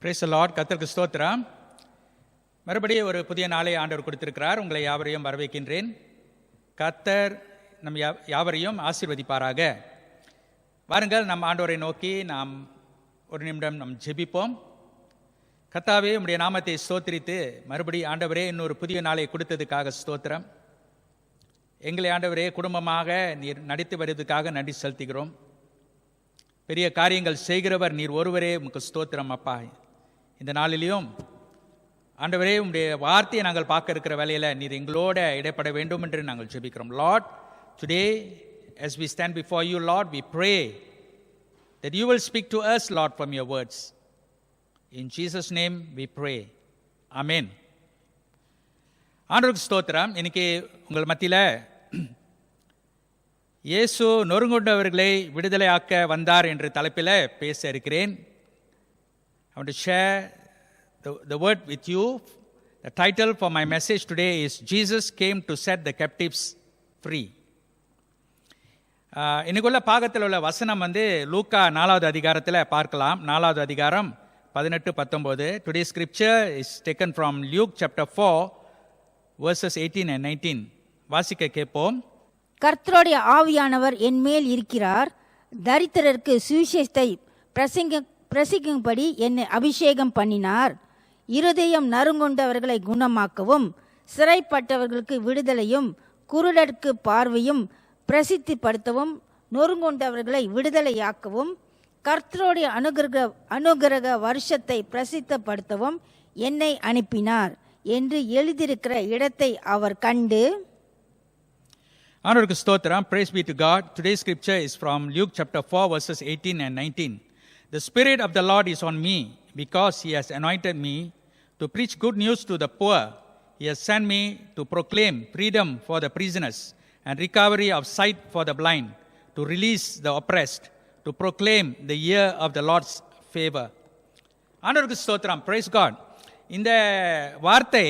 Praise the Lord. கர்த்தருக்கு ஸ்தோத்திரம். மறுபடியும் ஒரு புதிய நாளை ஆண்டவர் கொடுத்திருக்கிறார். உங்களை யாவரையும் வரவேற்கின்றேன். கர்த்தர் நம் யாவரையும் ஆசீர்வதிப்பாராக. வாருங்கள், நம் ஆண்டவரை நோக்கி நாம் ஒரு நிமிடம் நாம் ஜெபிப்போம். கர்த்தாவே, உம்முடைய நாமத்தை ஸ்தோத்திரித்து மறுபடி ஆண்டவரே இன்னொரு புதிய நாளை கொடுத்ததுக்காக ஸ்தோத்திரம். எங்களை ஆண்டவரே குடும்பமாக நீர் நடித்து வருவதற்காக நன்றி செலுத்துகிறோம். பெரிய காரியங்கள் செய்கிறவர் நீர் ஒருவரே, உமக்கு ஸ்தோத்திரம் அப்பா. இந்த நாளிலையும் ஆண்டவரே உம்முடைய வார்த்தையை நாங்கள் பார்க்க இருக்கிற வேலையில் நீர் எங்களோட இடைப்பட வேண்டும் என்று நாங்கள் ஜெபிக்கிறோம். Lord, today as we stand before you, Lord, we pray that you will speak to us, Lord, from your words. In Jesus' name we pray. Amen. ஆண்டவருக்கு ஸ்தோத்திரம். இன்னைக்கு உங்கள் மத்தியில் இயேசு நொறுங்குண்டவர்களை விடுதலையாக்க வந்தார் என்ற தலைப்பில் பேச இருக்கிறேன். I want to share the word with you. The title for my message today is Jesus came to set the captives free. இன்னைக்குள்ள பாகத்தில் உள்ள வசனம் லூக்கா 4வது அதிகாரத்தில் பார்க்கலாம். 4வது அதிகாரம் 18-19. Today's scripture is taken from Luke chapter 4 verses 18 and 19. வாசிக்க கேட்போம். கர்த்தருடைய ஆவியானவர் என் மேல் இருக்கிறார், தரித்திரருக்கு சுவிசேஷத்தை பிரசங்கிக்கும்படி என்னை அபிஷேகம் பண்ணினார். இருதயம் நறுங்குண்டவர்களை குணமாக்கவும், சிறைப்பட்டவர்களுக்கு விடுதலையும், குருடருக்கு பார்வையும் பிரசித்திப்படுத்தவும், நொறுங்குண்டவர்களை விடுதலையாக்கவும், கர்த்தருடைய அனுகிரக வருஷத்தை பிரசித்தப்படுத்தவும் என்னை அனுப்பினார் என்று எழுதியிருக்கிற இடத்தை அவர் கண்டு. ஆண்டவருக்கு ஸ்தோத்திரம். Praise be to God. Today's scripture is from Luke chapter 4 verses 18 and 19. The Spirit of the Lord is on me, because He has anointed me to preach good news to the poor. He has sent me to proclaim freedom for the prisoners and recovery of sight for the blind, to release the oppressed, to proclaim the year of the Lord's favor. ஆண்டவருக்கு ஸ்தோத்திரம். Praise God. இந்த வார்த்தை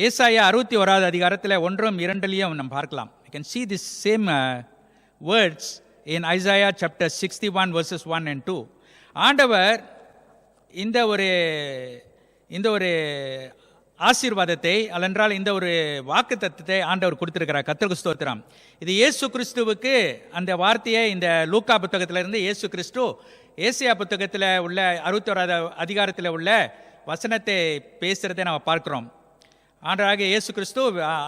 ஏசாயா 61வது அதிகாரத்தில் 1-2 நாம் பார்க்கலாம். You can see this same words in Isaiah chapter 61 verses 1 and 2. ஆண்டவர் இந்த ஒரு ஆசீர்வாதத்தை அல்லென்றால் இந்த ஒரு வாக்குத்தத்தத்தை ஆண்டவர் கொடுத்திருக்கிறார். கர்த்தருக்கு ஸ்தோத்திரம். இது இயேசு கிறிஸ்துவுக்கு அந்த வார்த்தையை இந்த லூக்கா புத்தகத்திலிருந்து இயேசு கிறிஸ்து ஏசாயா புத்தகத்தில் உள்ள 61வது அதிகாரத்தில் உள்ள வசனத்தை பேசுறதை நம்ம பார்க்கிறோம். ஆண்டவராக இயேசு கிறிஸ்து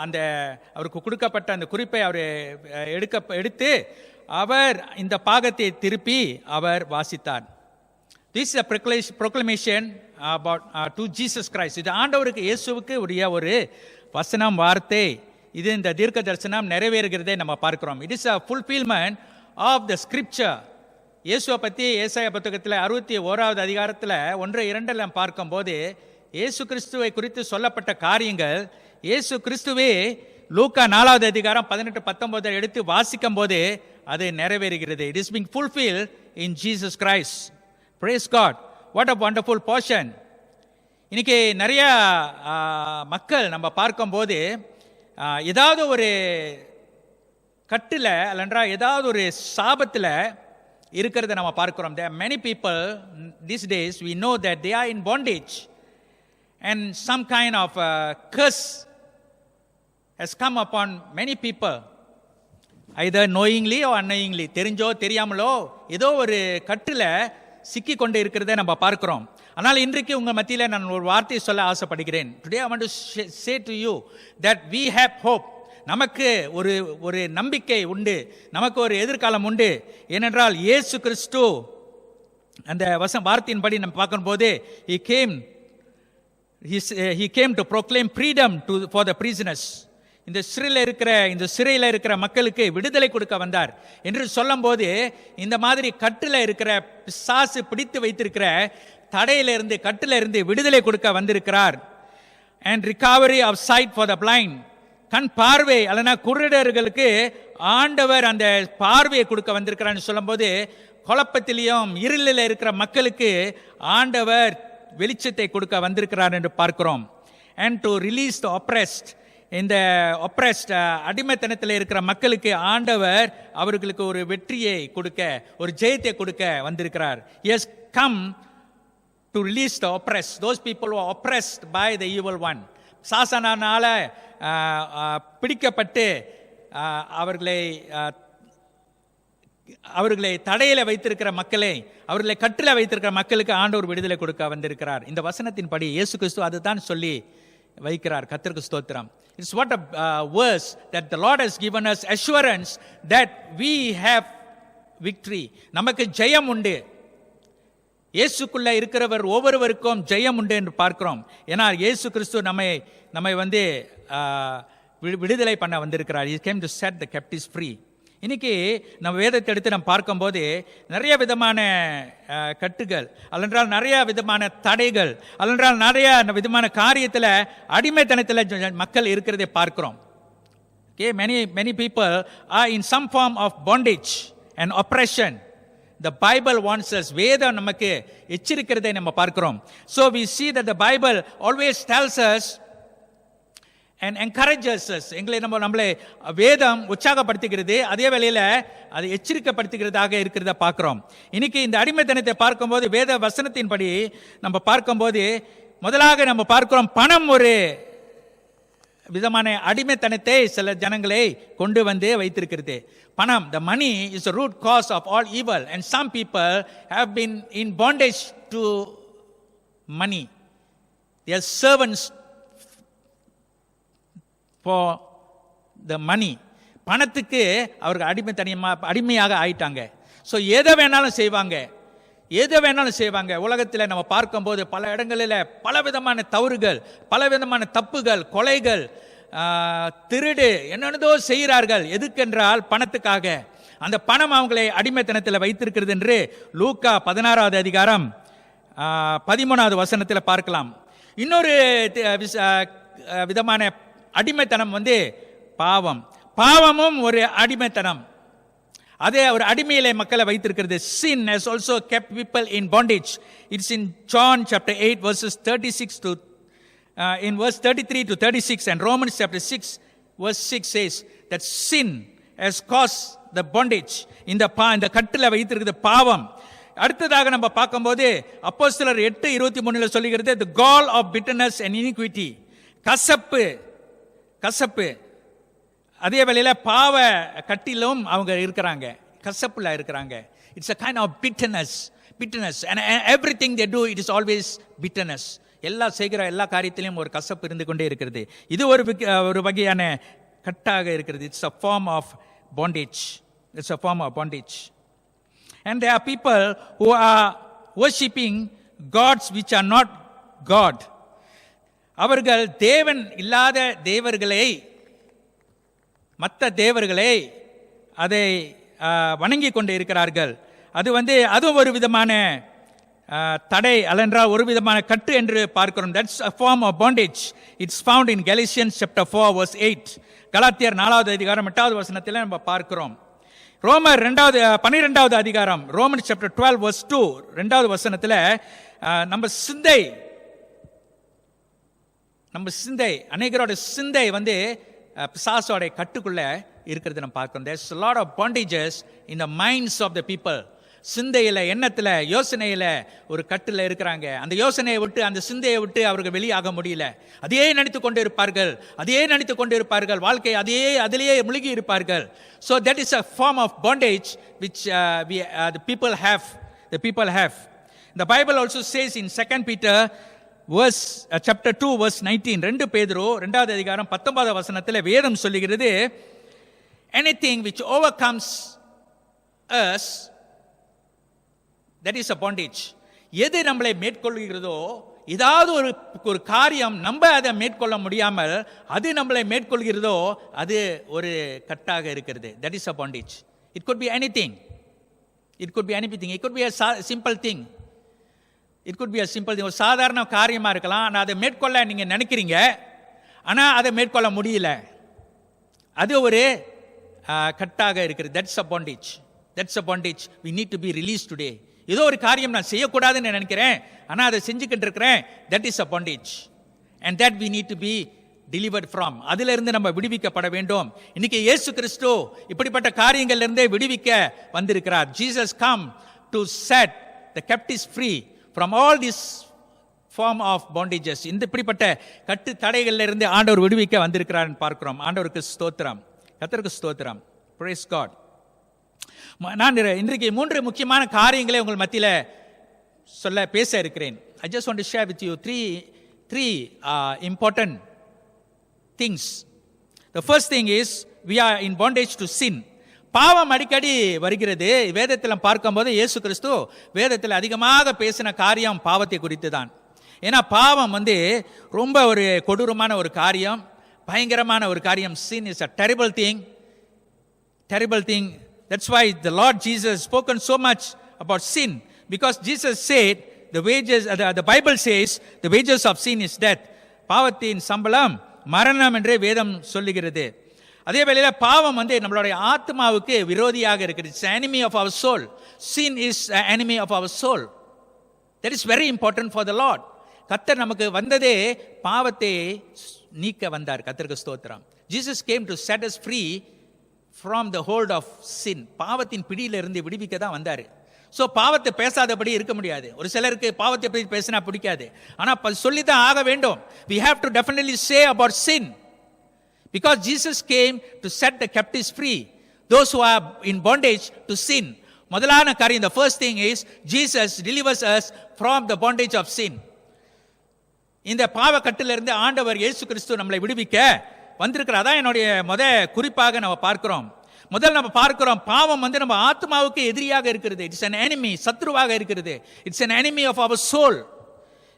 அந்த அவருக்கு கொடுக்கப்பட்ட அந்த குறிப்பை அவர் எடுத்து அவர் இந்த பாகத்தை திருப்பி அவர் வாசித்தார். This is a proclamation about to Jesus Christ. இது ஆண்டவருக்கு இயேசுவுக்கு உரிய ஒரு வசனம், வார்த்தை. இது இந்த தீர்க்க தரிசனம் நிறைவேறுகிறதை நம்ம பார்க்கிறோம். It is a fulfillment of the scripture. இயேசுவை பற்றி ஏசாயா புத்தகத்தில் 61வது அதிகாரத்தில் 1-2 பார்க்கும்போது இயேசு கிறிஸ்துவை குறித்து சொல்லப்பட்ட காரியங்கள் இயேசு கிறிஸ்துவே லூக்கா 4வது அதிகாரம் 18-19 எடுத்து வாசிக்கும் போது அது நிறைவேறுகிறது. It is being fulfilled in Jesus Christ. Praise God. What a wonderful portion. இன்னைக்கு நிறைய மக்கள் நம்ம பார்க்கும்போது ஏதாவது ஒரு கட்டில் அல்லன்றா ஏதாவது ஒரு சாபத்தில் இருக்கிறத நம்ம பார்க்கிறோம். There are many people these days, we know that they are in bondage and some kind of curse has come upon many people, either knowingly or unknowingly. தெரிஞ்சோ தெரியாமலோ ஏதோ ஒரு கட்டில் சிக்கி கொண்டு இருக்கிறத நம்ம பார்க்கிறோம். ஆனால் இன்றைக்கு உங்கள் மத்தியில் நான் ஒரு வார்த்தையை சொல்ல ஆசைப்படுகிறேன். Today I want to say to you that we have hope. நமக்கு ஒரு நம்பிக்கை உண்டு, நமக்கு ஒரு எதிர்காலம் உண்டு. ஏனென்றால் இயேசு கிறிஸ்து அந்த வார்த்தையின்படி நம்ம பார்க்கும்போது he came to proclaim freedom for the prisoners. இந்த சிறையில் இருக்கிற மக்களுக்கு விடுதலை கொடுக்க வந்தார் என்று சொல்லும் போது இந்த மாதிரி கட்டில் இருக்கிற பிசாசு பிடித்து வைத்திருக்கிற தடையிலிருந்து கட்டிலிருந்து விடுதலை கொடுக்க வந்திருக்கிறார். and recovery of sight for the blind. கண் பார்வை அல்லனா குருடர்களுக்கு ஆண்டவர் அந்த பார்வையை கொடுக்க வந்திருக்கிறான்னு சொல்லும்போது குழப்பத்திலையும் இருளில் இருக்கிற மக்களுக்கு ஆண்டவர் வெளிச்சத்தை கொடுக்க வந்திருக்கிறார் என்று பார்க்கிறோம். and to release the oppressed. இந்த oppressed அடிமைத்தனத்தில் இருக்கிற மக்களுக்கு ஆண்டவர் அவர்களுக்கு ஒரு வெற்றியை கொடுக்க, ஒரு ஜெயத்தை கொடுக்க வந்திருக்கிறார். He has come to release the oppressed, those people who are oppressed by the evil one. சாசனால பிடிக்கப்பட்டு அவர்களை தடையில வைத்திருக்கிற மக்களை, அவர்களை கட்டில வைத்திருக்கிற மக்களுக்கு ஆண்டவர் விடுதலை கொடுக்க வந்திருக்கிறார். இந்த வசனத்தின்படி இயேசு கிறிஸ்து அதுதான் சொல்லி வைக்கிறார். கர்த்தருக்கு ஸ்தோத்திரம். It's what a verse that the Lord has given us assurance that we have victory. நமக்கு ஜெயம் உண்டு. இயேசுக்குள்ள இருக்கிறவர் ஒவ்வொருவருக்கும் ஜெயம் உண்டு என்று பார்க்கிறோம். ஏன்னா இயேசு கிறிஸ்து நம்மை விடுதலை பண்ண வந்திருக்கிறார். He came to set the captives free. இன்னைக்கு நம்ம வேதத்தை எடுத்து நம்ம பார்க்கும்போது நிறைய விதமான கட்டுகள், அல்லென்றால் நிறைய விதமான தடைகள், அல்லென்றால் நிறைய விதமான காரியத்தில் அடிமைத்தனத்தில் மக்கள் இருக்கிறதை பார்க்கிறோம். Okay, many people are in some form of bondage and oppression. The Bible wants us, வேதம் நமக்கு எச்சரிக்கிறதை நம்ம பார்க்கிறோம். So we see that the Bible always tells us and encourages us. நம்மளை வேதம் உற்சாகப்படுத்துகிறது, அதே வேளையில் அது எச்சரிக்கப்படுத்துகிறதாக இருக்கிறத பார்க்கிறோம். இன்னைக்கு இந்த அடிமைத்தனத்தை பார்க்கும்போது வேத வசனத்தின்படி நம்ம பார்க்கும்போது முதலாக நம்ம பார்க்கிறோம், பணம் ஒரு விதமான அடிமைத்தனத்தை சில ஜனங்களை கொண்டு வந்து வைத்திருக்கிறது. பணம், the money is the root cause of all evil, and some people have been in bondage to money. They are servants for the money. பணத்துக்கு அவர்கள் அடிமையாக ஆயிட்டாங்க. ஸோ எதை வேணாலும் செய்வாங்க. உலகத்தில் நம்ம பார்க்கும்போது பல இடங்களில் பல விதமான தவறுகள், பல விதமான தப்புகள், கொலைகள், திருடு, என்னென்னதோ செய்கிறார்கள். எதுக்கென்றால் பணத்துக்காக. அந்த பணம் அவங்களை அடிமைத்தனத்தில் வைத்திருக்கிறது என்று லூக்கா 16வது அதிகாரம் 13வது வசனத்தில் பார்க்கலாம். இன்னொரு விதமான அடிமைத்தனம் பாவமும் ஒரு அடிமைத்தனம். அதே ஒரு அடிமையிலே மக்களை வைத்திருக்கிறது. Sin has also kept people in bondage. It's in John chapter 8 verses 36 to in verse 33 to 36, and Romans chapter 6 verse 6 says that sin has caused the bondage. இந்த கட்டில வைத்திருக்கிறது பாவம். அடுத்ததாக நம்ம பார்க்கும்போது அப்போஸ்தலர் 8:23 சொல்லுகிறது, the gall of bitterness and iniquity. கசப்பு. அதே வேளையில பாவ கட்டிலும் அவங்க இருக்கிறாங்க, கசப்புல இருக்கிறாங்க. It's a kind of bitterness and everything they do, it is always bitterness. செய்கிற எல்லா காரியத்திலும் ஒரு கசப்பு இருந்து கொண்டே இருக்கிறது. இது ஒரு வகையான கட்டாக இருக்கிறது. It's a form of bondage. And there are people who are worshipping gods which are not God. அவர்கள் தேவன் இல்லாத மற்ற தேவர்களை அதை வணங்கி கொண்டு இருக்கிறார்கள். அதுவும் ஒரு விதமான தடை, அல்லென்றால் ஒரு விதமான கட்டு என்று பார்க்கிறோம். That's a form of bondage. It's found in Galatians chapter 4 verse 8. கலாத்தியர் 4வது அதிகாரம் 8வது வசனத்தில் நம்ம பார்க்கிறோம். ரோமர் 12வது அதிகாரம், Romans chapter 12 verse 2, 2வது வசனத்தில் நம்ம சிந்தை அநேகரோட சிந்தை பிசாசோட கட்டுக்குள்ள இருக்கிறது நம்ம பார்க்கிறோம். There's a lot of bondages in the minds of the people. சிந்தையில, எண்ணத்துல, யோசனையில ஒரு கட்டுல இருக்கிறாங்க. அந்த யோசனையை விட்டு, அந்த சிந்தையை விட்டு அவர்கள் வெளியாக முடியல. அதையே நினைத்து கொண்டு இருப்பார்கள். வாழ்க்கை அதிலேயே முழுகி இருப்பார்கள். So that is a form of bondage which the people have. The Bible also says in 2 Peter chapter 2 verse 19, 2 பேதுரு 2வது அதிகாரம் 19வது வசனத்தில் வேதம் சொல்லுகிறது, anything which overcomes us, that is a bondage. எது நம்மளை மேற்கொள்கிறதோ, ஏதாவது ஒரு காரியம் நம்ம அதை மேற்கொள்ள முடியாமல் அது நம்மளை மேற்கொள்கிறதோ, அது ஒரு கட்டாக இருக்கிறது. That is a bondage. It could be anything. It could be a simple thing. ஒரு சாதாரண காரியமா இருக்கலாம். ஆனால் அதை மேற்கொள்ள நீங்க நினைக்கிறீங்க, ஆனா அதை மேற்கொள்ள முடியல. அது ஒரு கட்டாக இருக்கிறது. That's a bondage. We need to be released today. ஏதோ ஒரு காரியம் நான் செய்யக்கூடாதுன்னு நினைக்கிறேன், ஆனா அதை செஞ்சுக்கிட்டு இருக்கிறேன். That is a bondage, and that we need to be delivered from. அதிலிருந்து நம்ம விடுவிக்கப்பட வேண்டும். இன்னைக்கு இயேசு கிறிஸ்து இப்படிப்பட்ட காரியங்களிலிருந்து விடுவிக்க வந்திருக்கிறார். Jesus come to set the captives free from all this form of bondages. இந்த இப்படிப்பட்ட கட்டு தடைகள்ல இருந்து ஆண்டவர் விடுவிக்க வந்திருக்கிறார் பார்க்கிறோம். ஆண்டவருக்கு ஸ்தோத்திரம், கர்த்தருக்கு ஸ்தோத்திரம். Praise God. நான் இன்றைக்கு 3 முக்கியமான காரியங்களை உங்கள் மத்தியில சொல்ல பேச இருக்கிறேன். I just want to share with you three important things. The first thing is we are in bondage to sin. பாவம் அடிக்கடி வருகிறது. வேதத்தில் பார்க்கும்போது இயேசு கிறிஸ்து வேதத்தில் அதிகமாக பேசின காரியம் பாவத்தை குறித்து தான். ஏன்னா பாவம் ரொம்ப ஒரு கொடூரமான ஒரு காரியம், பயங்கரமான ஒரு காரியம். Sin is a terrible thing. That's why the Lord Jesus spoken so much about sin, because Jesus said the Bible says the wages of sin is death. பாவத்தின் சம்பளம் மரணம் என்று வேதம் சொல்லுகிறது. அதே வேளையில பாவம் நம்மளுடைய ஆத்மாவுக்கு விரோதியாக இருக்கிறது. It's an enemy of our soul. Sin is an enemy of our soul. That is very important for the Lord. கர்த்தர் நமக்கு வந்ததே பாவத்தை நீக்க வந்தார். கர்த்தருக்கு ஸ்தோத்திரம். Jesus came to set us free from the hold of sin. பாவத்தின் பிடியிலிருந்து விடுவிக்க தான் வந்தார். ஸோ பாவத்தை பேசாதபடி இருக்க முடியாது. ஒரு சிலருக்கு பாவத்தை பற்றி பேசினா பிடிக்காது, ஆனால் சொல்லித்தான் ஆக வேண்டும். We have to definitely say about sin, because Jesus came to set the captives free, those who are in bondage to sin. முதலான காரியம், the first thing is Jesus delivers us from the bondage of sin. இந்த பாவ கட்டிலிருந்து ஆண்டவர் இயேசு கிறிஸ்து நம்மளை விடுவிக்க வந்திருக்கிறார். அதான் என்னுடைய குறிப்பாக நம்ம பார்க்கிறோம். முதல்ல நம்ம பார்க்கிறோம், பாவம் நம்ம ஆத்மாவுக்கு எதிரியாக இருக்கிறது. இட்ஸ் an enemy, சத்ருவாக இருக்கிறது. It's an enemy of our soul,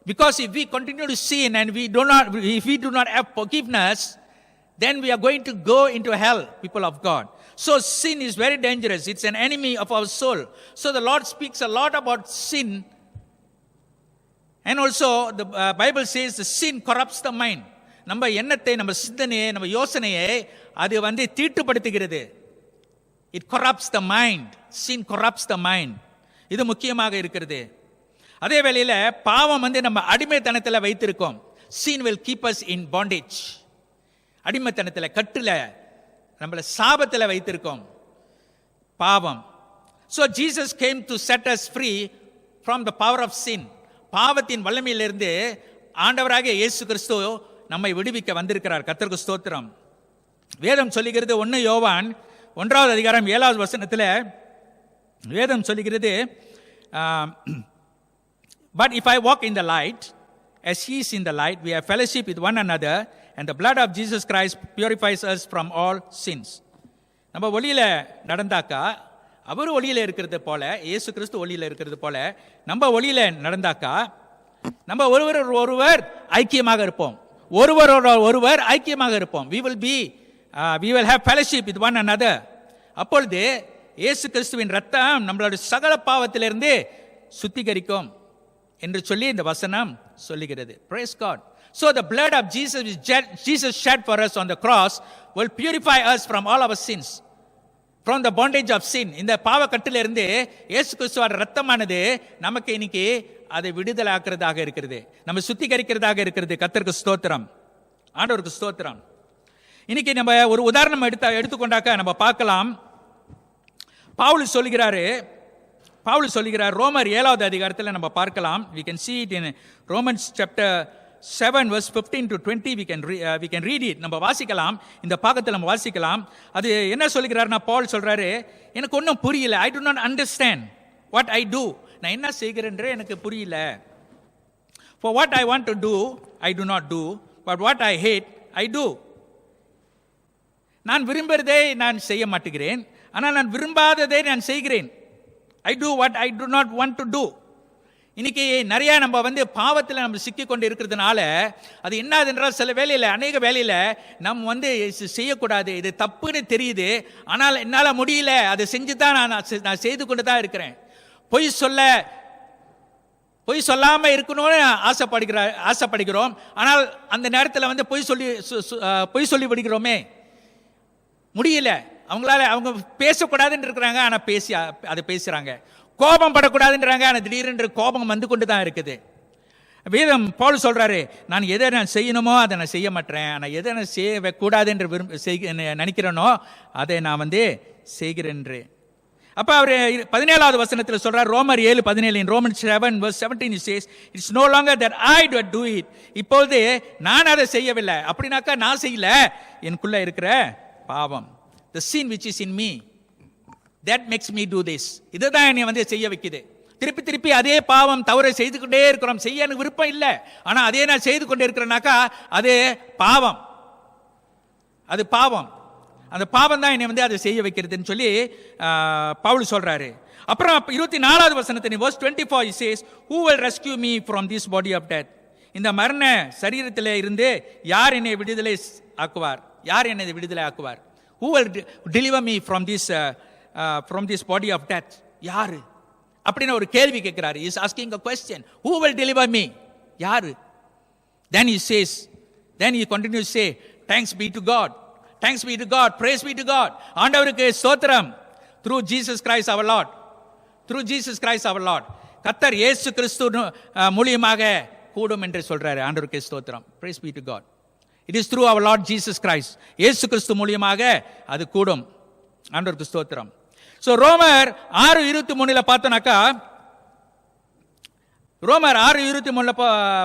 because if we continue to sin and if we do not have forgiveness, then we are going to go into hell, people of God. So sin is very dangerous. It's an enemy of our soul. So the Lord speaks a lot about sin. And also the Bible says the sin corrupts the mind. நம்ம எண்ணத்தை, நம்ம சிந்தனையை, நம்ம யோசனையை அது தீட்டுப்படுத்துகிறது. It corrupts the mind. Sin corrupts the mind. இது முக்கியமாக இருக்கிறது. அதே வேளையில பாவம் நம்ம அடிமைத்தனத்தில் வைத்திருக்கோம். Sin will keep us in bondage. அடிமைத்தனத்தில், கட்டுல, நம்மள சாபத்தில் வைத்திருக்கோம் பாவம். So Jesus came to set us free from the power of sin. பாவத்தின் வல்லமையிலிருந்து ஆண்டவராகிய இயேசு கிறிஸ்து நம்மை விடுவிக்க வந்திருக்கிறார். கர்த்தருக்கு ஸ்தோத்திரம். வேதம் சொல்லுகிறது, 1 யோவான் 1வது அதிகாரம் 7வது வசனத்தில் வேதம் சொல்லுகிறது, but if I walk in the light as he is in the light, we have fellowship with one another, and the blood of Jesus Christ purifies us from all sins. நம்ம ஒளியில நடந்தாக்கா, அவர் ஒளியில இருக்கிறது போல, இயேசு கிறிஸ்து ஒளியில இருக்கிறது போல நம்ம ஒளியில நடந்தாக்கா நம்ம ஒருவர் ஐக்கியமாக இருப்போம். ஒருவர் ஐக்கியமாக இருப்போம். we will have fellowship with one another. அப்பொழுது இயேசு கிறிஸ்துவின் ரத்தம் நம்மளுடைய சகல பாவத்திலிருந்து சுத்திகரிக்கும் என்று சொல்லி இந்த வசனம் சொல்லுகிறது. Praise God. So the blood of Jesus shed for us on the cross will purify us from all our sins, from the bondage of sin. இந்த பாவ கட்டிலிருந்து இயேசு கிறிஸ்துவோட ரத்தமானது நமக்கு இன்னைக்கு அதை விடுதலாக்குறதாக இருக்கிறது, நம்ம சுத்திகரிக்கிறதாக இருக்கிறது. கர்த்தருக்கு ஸ்தோத்திரம், ஆண்டவருக்கு ஸ்தோத்திரம். இன்னைக்கு நம்ம ஒரு உதாரணம் எடுத்துக்கொண்டாக்க நம்ம பார்க்கலாம். பவுல் சொல்லுகிறார் ரோமர் 7வது அதிகாரத்தில் நம்ம பார்க்கலாம். we can see it in Romans chapter 7 verse 15 to 20. we can read it. நம்ம வாசிக்கலாம், இந்த பாகத்தில் நம்ம வாசிக்கலாம். அது என்ன சொல்லுகிறார்னா, பவுல் சொல்றாரு, எனக்கு ஒன்றும் புரியல. I do not understand what I do. நான் என்ன செய்கிறேன்றே எனக்கு புரியல. For what I want to do I do not do, but what I hate I do. நான் விரும்புறதை நான் செய்ய மாட்டேங்கிறேன், ஆனால் நான் விரும்பாததை நான் செய்கிறேன். I do what I do not want to do. இன்னைக்கு நிறைய நம்ம பாவத்தில் நம்ம சிக்கி கொண்டு இருக்கிறதுனால அது என்னதுன்றால், சில வேலையில், அநேக வேலையில் நம்ம செய்யக்கூடாது, இது தப்புன்னு தெரியுது, ஆனால் என்னால் முடியல, அதை செஞ்சு தான் நான் செய்து கொண்டு தான் இருக்கிறேன். பொய் சொல்லாமல் இருக்கணும்னு ஆசைப்படுகிறோம், ஆனால் அந்த நேரத்தில் பொய் சொல்லி விடுகிறோமே, முடியல. அவங்க பேசக்கூடாதுன்னு இருக்கிறாங்க, ஆனால் அதை பேசுகிறாங்க. கோபம் படக்கூடாதுன்றாங்க, ஆனால் திடீரென்று கோபம் வந்து கொண்டு தான் இருக்குது. வேதம் பவுல் சொல்றாரு, நான் எதை நான் செய்யணுமோ அதை நான் செய்ய மாட்டேன், ஆனால் எதை நான் செய்யக்கூடாது என்று நினைக்கிறேனோ அதை நான் செய்கிறேன். அப்ப அவர் 17வது வசனத்தில் சொல்றார், ரோமர் 7:17, Romans 7:17 it says, it's no longer that I do it. இப்போது நான் அதை செய்யவில்லை. அப்படினாக்கா நான் செய்யல, எனக்குள்ள இருக்கிற பாவம், the sin which is in me, that makes me do this. இதுதான் என்னை செய்ய வைக்குது. திருப்பி திருப்பி அதே பாவம் தவறை செய்து கொண்டே இருக்கிறோம். செய்ய எனக்கு விருப்பம் இல்லை, ஆனா அதே நான் செய்து கொண்டே இருக்கிறேனாக்கா அது பாவம், அது பாவம். அந்த பாவம் தான் என்னை அதை செய்ய வைக்கிறதுன்னு சொல்லி பவுல் சொல்றாரு. அப்புறம் 24வது வசனத்தின் verse 24 it says, who will rescue me from this body of death? இந்த மரண சரீரத்திலே இருந்து யார் என்னை விடுதலை ஆக்குவார்? யார் என்னை விடுதலை ஆக்குவார்? who will deliver me from this body of death? யாரு அப்படின்னு ஒரு கேள்வி கேட்கிறாரு. he is asking a question, who will deliver me? யாரு? then he continues to say, thanks be to God, thanks be to God, praise be to God. ஆண்டவருக்கு ஸ்தோத்திரம், through Jesus Christ our Lord, through Jesus Christ our Lord. கர்த்தர் இயேசு கிறிஸ்து மூலமாக கூடும் என்று சொல்றாரு. ஆண்டவருக்கு ஸ்தோத்திரம், praise be to God. it is through our Lord Jesus Christ, இயேசு கிறிஸ்து மூலமாக அது கூடும். ஆண்டவருக்கு ஸ்தோத்திரம். so ரோமர் 6:23 பார்த்தோம்னாக்கா, ரோமர் 6:23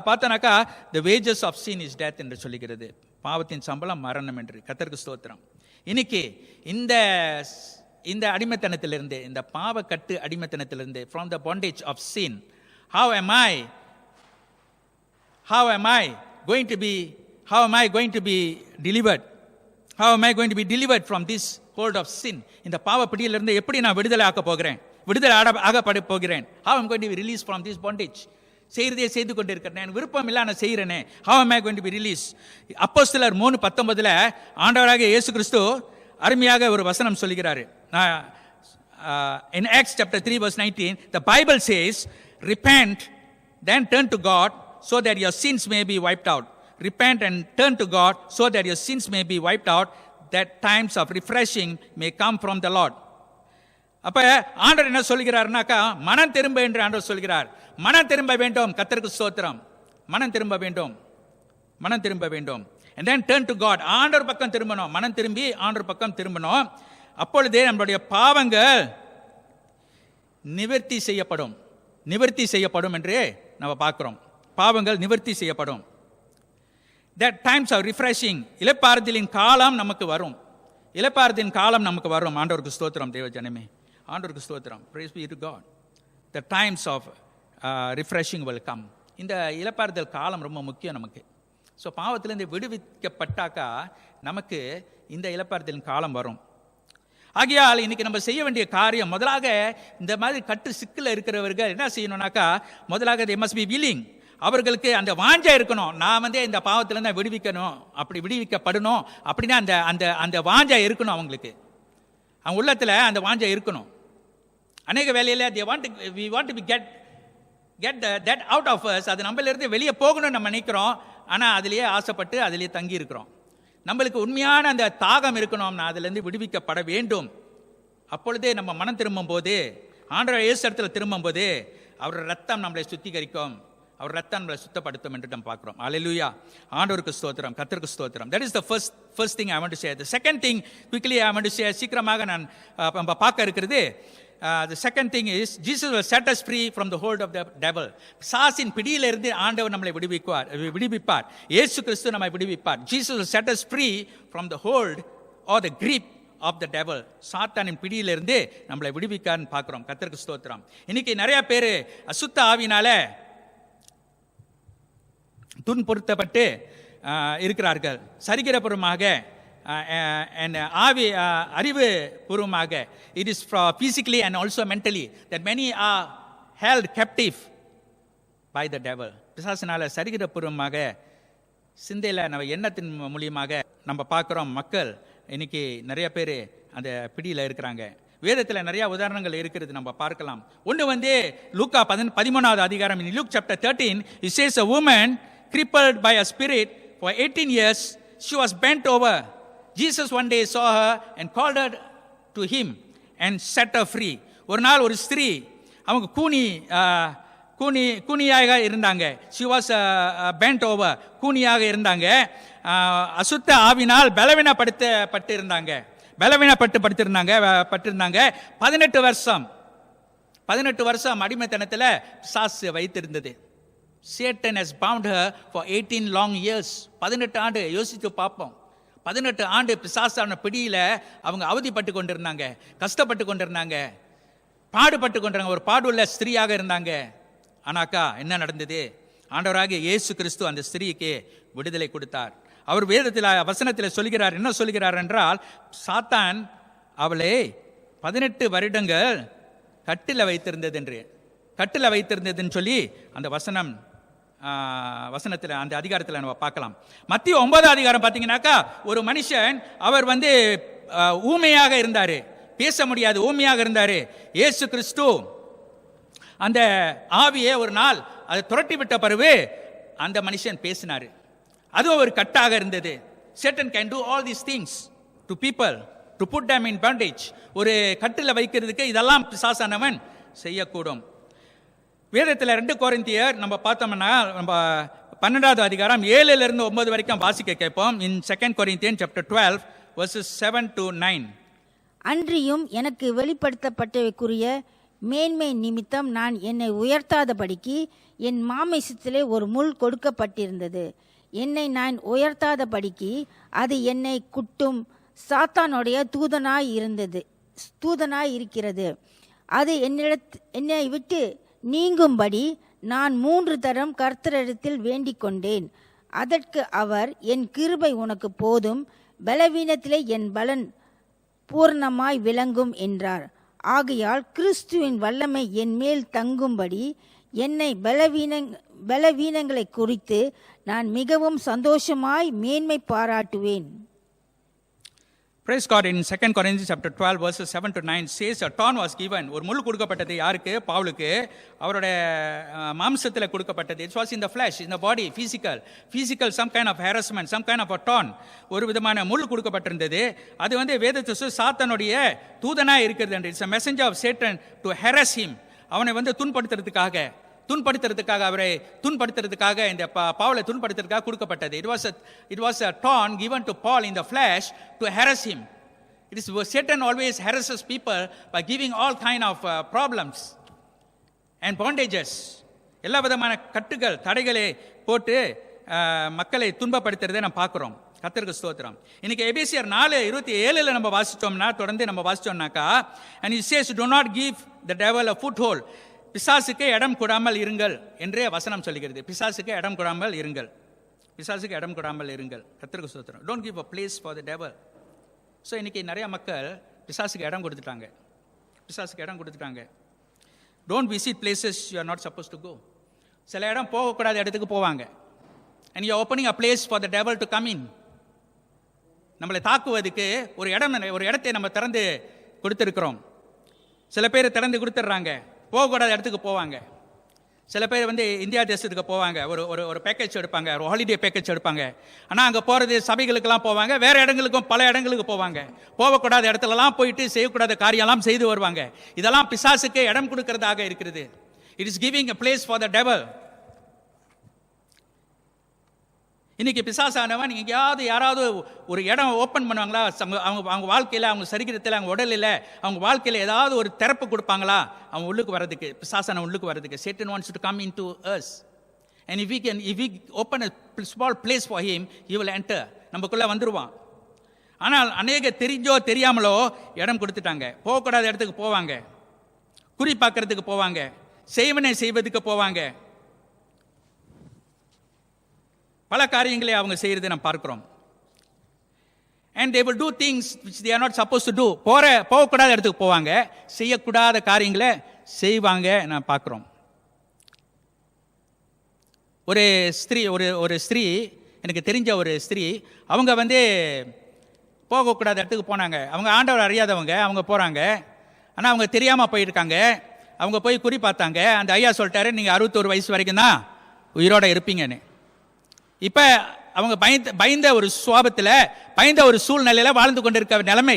பார்த்தோம்னாக்கா, the wages of sin is death என்று சொல்லுகிறது. பாவத்தின் சம்பளம் மரணம் என்று. கர்த்தருக்கு ஸ்தோத்திரம். இன்னைக்கு இந்த அடிமைத்தனத்திலிருந்து, இந்த பாவக்கட்டு அடிமைத்தனத்திலிருந்து, from the bondage of sin, how am I going to be delivered? How am I going to be delivered from this hold of sin? இந்த பாவப்பிடியிலிருந்து எப்படி நான் விடுதலை ஆகப்பட போகிறேன்? How am I going to be released from this bondage? செய்யறதே செய்து கொண்டு இருக்கிறேன், விருப்பம் இல்லை நான் செய்கிறேனே. how am I going to be released? அப்போஸ்தலர் 3:19 ஆண்டவராக இயேசு கிறிஸ்து அருமையாக ஒரு வசனம் சொல்கிறாரு. in Acts chapter 3 verse 19, the Bible says, repent then turn to God so that your sins may be wiped out. repent and turn to God so that your sins may be wiped out, that times of refreshing may come from the Lord. அப்ப ஆண்டவர் என்ன சொல்கிறார்னாக்கா, மனம் திரும்ப என்று ஆண்டவர் சொல்கிறார். மனம் திரும்ப வேண்டும். கர்த்தருக்கு ஸ்தோத்திரம். மனம் திரும்ப வேண்டும், மனம் திரும்ப வேண்டும். and then turn to God, ஆண்டவர் பக்கம் திரும்பணும். மனம் திரும்பி ஆண்டவர் பக்கம் திரும்பணும். அப்பொழுதே நம்மளுடைய பாவங்கள் நிவர்த்தி செய்யப்படும் என்று நம்ம பார்க்கிறோம். பாவங்கள் நிவர்த்தி செய்யப்படும். that times of refreshing, இளைப்பாறுதலின் காலம் நமக்கு வரும். ஆண்டவருக்கு ஸ்தோத்திரம். தேவ ஜனமே, ஆண்டவருக்கு ஸ்தோத்திரம். praise be to God. the times of refreshing will come. இந்த இளைப்பாறுதல் காலம் ரொம்ப முக்கியம் நமக்கு. ஸோ பாவத்திலிருந்து விடுவிக்கப்பட்டாக்கா நமக்கு இந்த இளைப்பாறுதலின் காலம் வரும். ஆகையால் இன்னைக்கு நம்ம செய்ய வேண்டிய காரியம், முதலாக இந்த மாதிரி கட்டு சிக்கல இருக்கிறவர்கள் என்ன செய்யணும்னாக்கா, முதலாக they must be willing. அவர்களுக்கு அந்த வாஞ்சை இருக்கணும். நான் இந்த பாவத்திலிருந்து விடுவிக்கணும், அப்படி விடுவிக்கப்படணும் அப்படின்னா அந்த வாஞ்சை இருக்கணும் அவங்களுக்கு. அவங்க உள்ளத்துல அந்த வாஞ்சை இருக்கணும். அநேக வேலையில we want to be get that out of us. அது நம்மள இருந்து வெளியே போகணும்னு நம்ம நினைக்கிறோம், ஆனா அதிலேயே ஆசைப்பட்டு அதிலேயே தங்கி இருக்கிறோம். நம்மளுக்கு உண்மையான அந்த தாகம் இருக்கணும், அதிலிருந்து விடுவிக்கப்பட வேண்டும். அப்பொழுதே நம்ம மனம் திரும்பும் போது, ஆண்டவர் இயேசு இடத்துல திரும்பும் போது, அவர் ரத்தம் நம்மளை சுத்திகரிக்கும், அவர் ரத்தம் நம்மளை சுத்தப்படுத்தும் என்று நம்ம பார்க்கிறோம். அல்லேலூயா, ஆண்டவருக்கு ஸ்தோத்திரம், கர்த்தருக்கு ஸ்தோத்திரம். That is the first thing I want to say. The second thing quickly I want to say, சீக்கிரமாக நான் பார்க்க இருக்கிறது. The second thing is, Jesus will set us free from the hold of the devil. சாசின் பிடியிலிருந்து ஆண்டவர் நம்மளை விடுவிப்பார். இயேசு கிறிஸ்து நம்மை விடுவிப்பார். Jesus will set us free from the hold or the grip of the devil. சாத்தானின் பிடியிலிருந்து நம்மளை விடுவிக்கான்னு பார்க்கிறோம். கர்த்தருக்கு ஸ்தோத்திரம். இன்னைக்கு நிறைய பேர் அசுத்த ஆவினால துன்புறுத்தப்பட்டு இருக்கிறார்கள். சரிகிரபுரமாக அறிவு பூர்வமாக, it is physically and also mentally that many are held captive by the devil. பிசாசினால சரிகிரபூர்வமாக சிந்தையில நம்ம எண்ணத்தின் மூலியமாக நம்ம பார்க்கிறோம். மக்கள் இன்னைக்கு நிறைய பேர் அந்த பிடியில இருக்கிறாங்க. வேதத்துல நிறைய உதாரணங்கள் இருக்கிறது, நம்ம பார்க்கலாம். ஒன்று லூக்கா 13வது அதிகாரம், in Luke chapter 13 it says, a woman crippled by a spirit for 18 years, she was bent over. Jesus one day saw her and called her to him and set her free. ஒரு நாள் ஒரு ஸ்திரீ, அவங்க கூனியாக இருந்தாங்க. she was bent over, கூனியாக இருந்தாங்க. அசுத்த ஆவினால் பலவீனப்படுத்தப்பட்டு இருந்தாங்க. பட்டிருந்தாங்க 18 வருஷம் அடிமைத்தனத்தில் பிசாசு வைத்திருந்தது. Satan has bound her for 18 long years. 18 ஆண்டு. யோசித்து பார்ப்போம். 18 ஆண்டு பிசாசான பிடியில அவங்க அவதிப்பட்டு கொண்டிருந்தாங்க, கஷ்டப்பட்டு கொண்டிருந்தாங்க, பாடுபட்டு கொண்டிருந்தாங்க, ஒரு பாடுள்ள ஸ்திரீயாக இருந்தாங்க. ஆனாக்கா என்ன நடந்தது? ஆண்டவராகிய இயேசு கிறிஸ்து அந்த ஸ்திரீக்கு விடுதலை கொடுத்தார். அவர் வேதத்தில் வசனத்தில் சொல்கிறார், என்ன சொல்கிறார் என்றால், சாத்தான் அவளை 18 வருடங்கள் கட்டில் வைத்திருந்ததுன்னு சொல்லி அந்த வசனத்தில் அந்த அதிகாரத்தில் நம்ம பார்க்கலாம். மத்திய 9 அதிகாரம் பார்த்தீங்கன்னாக்கா, ஒரு மனுஷன் அவர் ஊமையாக இருந்தார், பேச முடியாது, ஊமையாக இருந்தார். இயேசு கிறிஸ்து அந்த ஆவியை ஒரு நாள் அதை துரட்டி விட்ட பிறகு அந்த மனுஷன் பேசினார். அதுவும் ஒரு கட்டாக இருந்தது. Satan can do all these things to people to put them in bondage. ஒரு கட்டில் வைக்கிறதுக்கு இதெல்லாம் பிசாசானவன் செய்யக்கூடும். வேதத்தில் 2 கொரிந்தியர் நம்ம பார்த்தோம்னா, நம்ம 12வது அதிகாரம் 7 to 9 வரைக்கும் வாசிக்க கேட்போம். In 2 Corinthians chapter 12 verses 7 to 9. அன்றியும் எனக்கு வெளிப்படுத்தப்பட்டவைக்குரிய மேன்மை நிமித்தம் நான் என்னை உயர்த்தாதபடிக்கு என் மாமிசத்திலே ஒரு முள் கொடுக்கப்பட்டிருந்தது. என்னை நான் உயர்த்தாதபடிக்கு அது என்னை குட்டும் சாத்தானுடைய தூதனாய் இருக்கிறது. அது என்னை விட்டு நீங்கும்படி நான் 3 தரம் கர்த்தரிடத்தில் வேண்டிக் கொண்டேன். அதற்கு அவர், என் கிருபை உனக்கு போதும், பலவீனத்திலே என் பலன் பூர்ணமாய் விளங்கும் என்றார். ஆகையால் கிறிஸ்துவின் வல்லமை என் மேல் தங்கும்படி என்னை பலவீனங்களை குறித்து நான் மிகவும் சந்தோஷமாய் மேன்மை பாராட்டுவேன். Praise God. In 2 Corinthians chapter 12 verses 7 to 9 says a thorn was given. ஒரு முள் கொடுக்கப்பட்டது. யாருக்கு? பவுலுக்கு. அவருடைய மாம்சத்தில் கொடுக்கப்பட்டது. It was in the flesh, in the body, physical some kind of harassment, some kind of a thorn. ஒரு விதமான முள் கொடுக்கப்பட்டிருந்தது. அது வேதத்தில் சாத்தானுடைய தூதனாய் இருக்கிறது. It's a messenger of Satan to harass him. அவனை துன்படுத்துறதுக்காக அவரை துன்படுத்துறதுக்காக இந்த பவுலை துன்படுத்துறதுக்காக கொடுக்கப்பட்டது. It was a thorn given to Paul in the flesh to harass him. It is Satan always harasses people by giving all kind of problems and bondages. எல்லா விதமான கட்டுகள், தடைகளை போட்டு மக்களை துன்பப்படுத்துறதை நம்ம பார்க்கிறோம். கர்த்தருக்கு ஸ்தோத்திரம். இன்னைக்கு எபேசியர் 4:27 நம்ம வாசிச்சோம்னா, தொடர்ந்து நம்ம வாசிச்சோம்னாக்கா, and he says, do not give the devil a foothold. பிசாசுக்கு இடம் கொடாமல் இருங்கள் என்றே வசனம் சொல்லுகிறது. பிசாசுக்கு இடம் கொடாமல் இருங்கள். கர்த்தருக்கு ஸ்தோத்திரம். Don't give a place for the devil. So இன்னைக்கு நிறைய மக்கள் பிசாசுக்கு இடம் கொடுத்துட்டாங்க. Don't visit places you are not supposed to go. சில இடம் போகக்கூடாத இடத்துக்கு போவாங்க. And you are opening a place for the devil to come in. நம்மளை தாக்குவதுக்கு ஒரு இடத்தை நம்ம திறந்து கொடுத்துருக்கிறோம். சில பேர் திறந்து கொடுத்துட்றாங்க, போகக்கூடாத இடத்துக்கு போவாங்க. சில பேர் இந்தியா தேசத்துக்கு போவாங்க, ஒரு பேக்கேஜ் எடுப்பாங்க, ஒரு ஹாலிடே பேக்கேஜ் எடுப்பாங்க. ஆனால் அங்கே போகிறது சபைகளுக்கெல்லாம் போவாங்க, வேறு இடங்களுக்கும் பல இடங்களுக்கு போவாங்க. போகக்கூடாத இடத்துலலாம் போயிட்டு செய்யக்கூடாத காரியம்லாம் செய்து வருவாங்க. இதெல்லாம் பிசாசுக்கு இடம் கொடுக்கறதாக இருக்கிறது. It is giving a place for the devil. இன்னைக்கு பிசாசானவன் எங்கேயாவது யாராவது ஒரு இடம் ஓப்பன் பண்ணுவாங்களா, அவங்க வாழ்க்கையில், அவங்க சரீரத்தில், அவங்க உடலில், அவங்க வாழ்க்கையில் ஏதாவது ஒரு திறப்பு கொடுப்பாங்களா அவங்க உள்ளுக்கு வர்றதுக்கு, பிசாசான உள்ளுக்கு வர்றதுக்கு. Satan wants to come into us, and if we open a small place for him, he will enter. நமக்குள்ள வந்துருவான். ஆனால் அநேக தெரிஞ்சோ தெரியாமலோ இடம் கொடுத்துட்டாங்க. போகக்கூடாத இடத்துக்கு போவாங்க, குறி பார்க்கறதுக்கு போவாங்க, செய்வனை செய்வதுக்கு போவாங்க. பல காரியங்களை அவங்க செய்யறதை நாம் பார்க்கிறோம். And they will do things which they are not supposed to do. போகக்கூடாத இடத்துக்கு போவாங்க, செய்யக்கூடாத காரியங்களை செய்வாங்க. நான் பார்க்கிறோம். ஒரு ஸ்திரீ எனக்கு தெரிஞ்ச ஒரு ஸ்திரீ, அவங்க போகக்கூடாத இடத்துக்கு போனாங்க. அவங்க ஆண்டவர் அறியாதவங்க, அவங்க போகிறாங்க. ஆனால் அவங்க தெரியாமல் போயிருக்காங்க. அவங்க போய் குறி பார்த்தாங்க. அந்த ஐயா சொல்லிட்டாரு, நீங்கள் 61 வயசு வரைக்கும் தான் உயிரோட இருப்பீங்கன்னு. இப்போ அவங்க பயந்த ஒரு சுவாபத்தில், பயந்த ஒரு சூழ்நிலையில் வாழ்ந்து கொண்டு இருக்க நிலைமை.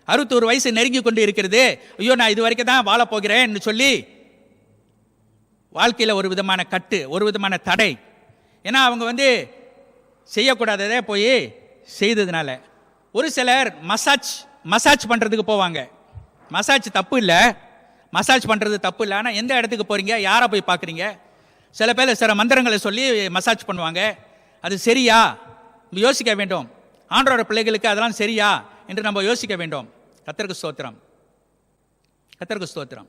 61 வயசு நெருங்கி கொண்டு இருக்கிறது. ஐயோ, நான் இது வரைக்கும் தான் வாழ போகிறேன்னு சொல்லி வாழ்க்கையில் ஒரு விதமான கட்டு, ஒரு விதமான தடை. ஏன்னா அவங்க செய்யக்கூடாததை போய் செய்ததுனால. ஒரு சிலர் மசாஜ் மசாஜ் பண்ணுறதுக்கு போவாங்க. மசாஜ் தப்பு இல்லை, மசாஜ் பண்ணுறது தப்பு இல்லை. ஆனால் எந்த இடத்துக்கு போகிறீங்க, யாரை போய் பார்க்குறீங்க? சில பேர் சில மந்திரங்களை சொல்லி மசாஜ் பண்ணுவாங்க. அது சரியா யோசிக்க வேண்டும். ஆண்டவரோட பிள்ளைகளுக்கு அதெல்லாம் சரியா என்று நம்ம யோசிக்க வேண்டும். கர்த்தருக்கு ஸ்தோத்திரம், கர்த்தருக்கு ஸ்தோத்திரம்.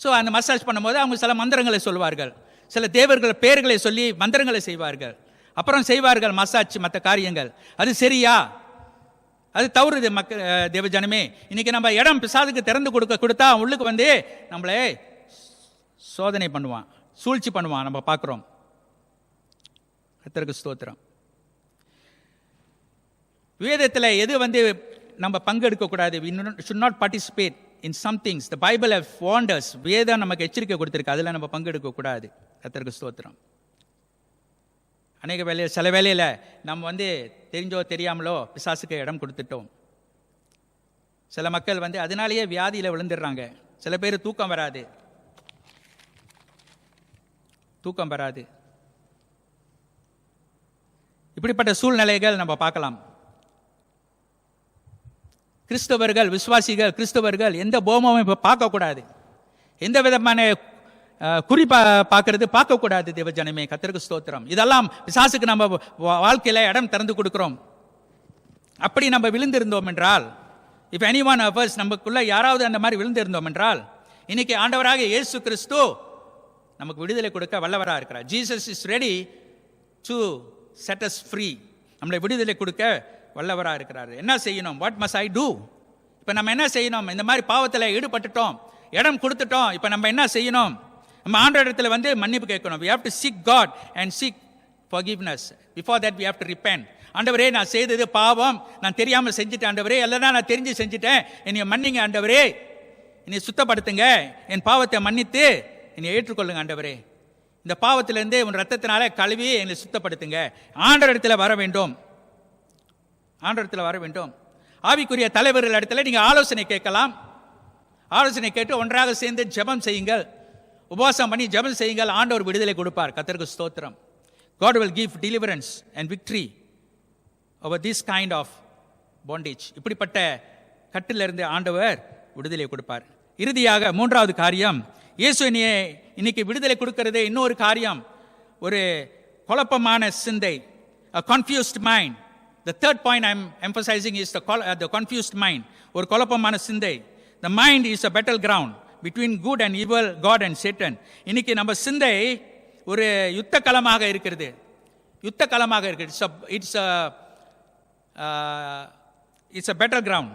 ஸோ அந்த மசாஜ் பண்ணும்போது அவங்க சில மந்திரங்களை சொல்வார்கள், சில தேவர்கள் பெயர்களை சொல்லி மந்திரங்களை செய்வார்கள், அப்புறம் செய்வார்கள் மசாஜ் மற்ற காரியங்கள். அது சரியா? அது தவறுது. தேவஜனமே, இன்னைக்கு நம்ம இடம் பிசாதுக்கு திறந்து கொடுத்தா உள்ளுக்கு வந்து நம்மளே சோதனை பண்ணுவான், சூழ்ச்சி பண்ணுவான். நம்ம பார்க்குறோம். கர்த்தருக்கு ஸ்தோத்திரம். வேதத்தில் எது வந்து நம்ம பங்கெடுக்கக்கூடாது, we should not participate in some things. The Bible have warned us. வேதம் நமக்கு எச்சரிக்கை கொடுத்திருக்கு, அதில் நம்ம பங்கெடுக்கக்கூடாது. கர்த்தருக்கு ஸ்தோத்திரம். அநேக வேலையில் சில வேலையில் நம்ம வந்து தெரிஞ்சோ தெரியாமலோ பிசாசுக்கு இடம் கொடுத்துட்டோம். சில மக்கள் வந்து அதனாலேயே வியாதியில் விழுந்துடுறாங்க. சில பேர் தூக்கம் வராது. இப்படிப்பட்ட சூழ்நிலைகள் நம்ம பார்க்கலாம். கிறிஸ்தவர்கள், விசுவாசிகள் கிறிஸ்தவர்கள் எந்த போமமும் இப்போ பார்க்கக்கூடாது, எந்த விதமான பார்க்கக்கூடாது. தேவஜனமே, கர்த்தருக்கு ஸ்தோத்திரம். இதெல்லாம் பிசாசுக்கு நம்ம வாழ்க்கையில இடம் திறந்து கொடுக்கிறோம். அப்படி நம்ம விழுந்திருந்தோம் என்றால், if anyone of us, நமக்குள்ள யாராவது அந்த மாதிரி விழுந்திருந்தோம் என்றால், இன்னைக்கு ஆண்டவராக இயேசு கிறிஸ்து நமக்கு விடுதலை கொடுக்க வல்லவராக இருக்கிறார். Jesus is ready to set us free. நம்மளை விடுதலை கொடுக்க வல்லவராக இருக்கிறார். என்ன செய்யணும்? What must I do? இப்போ நம்ம என்ன செய்யணும்? இந்த மாதிரி பாவத்தில் ஈடுபட்டுட்டோம், இடம் கொடுத்துட்டோம். இப்போ நம்ம என்ன செய்யணும்? நம்ம ஆண்டவரிடத்தில் வந்து மன்னிப்பு கேட்கணும். we have to seek God and seek forgiveness. Before that we have to repent. ஆண்டவரே, நான் செய்தது பாவம், நான் தெரியாமல் செஞ்சுட்டேன் ஆண்டவரே, இல்லைனா நான் தெரிஞ்சு செஞ்சுட்டேன், என்னை மன்னிங்க ஆண்டவரே, என்னை சுத்தப்படுத்துங்க, என் பாவத்தை மன்னித்து என்னை ஏற்றுக்கொள்ளுங்க ஆண்டவரே, இந்த பாவத்திலிருந்து உன் ரத்தத்தினால கழுவி என்னை சுத்தப்படுத்துங்க. ஆண்டவரிடத்தில் வர வேண்டும், ஆண்டவரிடத்தில் வர வேண்டும். ஆவிக்குரிய தலைவர்கள் இடத்துல நீங்கள் ஆலோசனை கேட்கலாம். ஆலோசனை கேட்டு ஒன்றாக சேர்ந்து ஜெபம் செய்யுங்கள், உபவாசம் பண்ணி ஜெபம் செய்யுங்கள். ஆண்டவர் விடுதலை கொடுப்பார். கர்த்தருக்கு ஸ்தோத்திரம். God will give deliverance and victory over this kind of bondage. இப்படிப்பட்ட கட்டிலிருந்து ஆண்டவர் விடுதலை கொடுப்பார். இறுதியாக மூன்றாவது காரியம், இயேசு இன்னைக்கு விடுதலை கொடுக்கிறது இன்னொரு காரியம், ஒரு குழப்பமான சிந்தை, a confused mind. The third point I'm emphasizing is the confused mind. ஒரு குழப்பமான சிந்தை. The mind is a battleground between good and evil, God and Satan. இன்னைக்கு நம்ம சிந்தை ஒரு யுத்த களமாக இருக்கிறது, யுத்த களமாக இருக்கிறது. It's a battleground.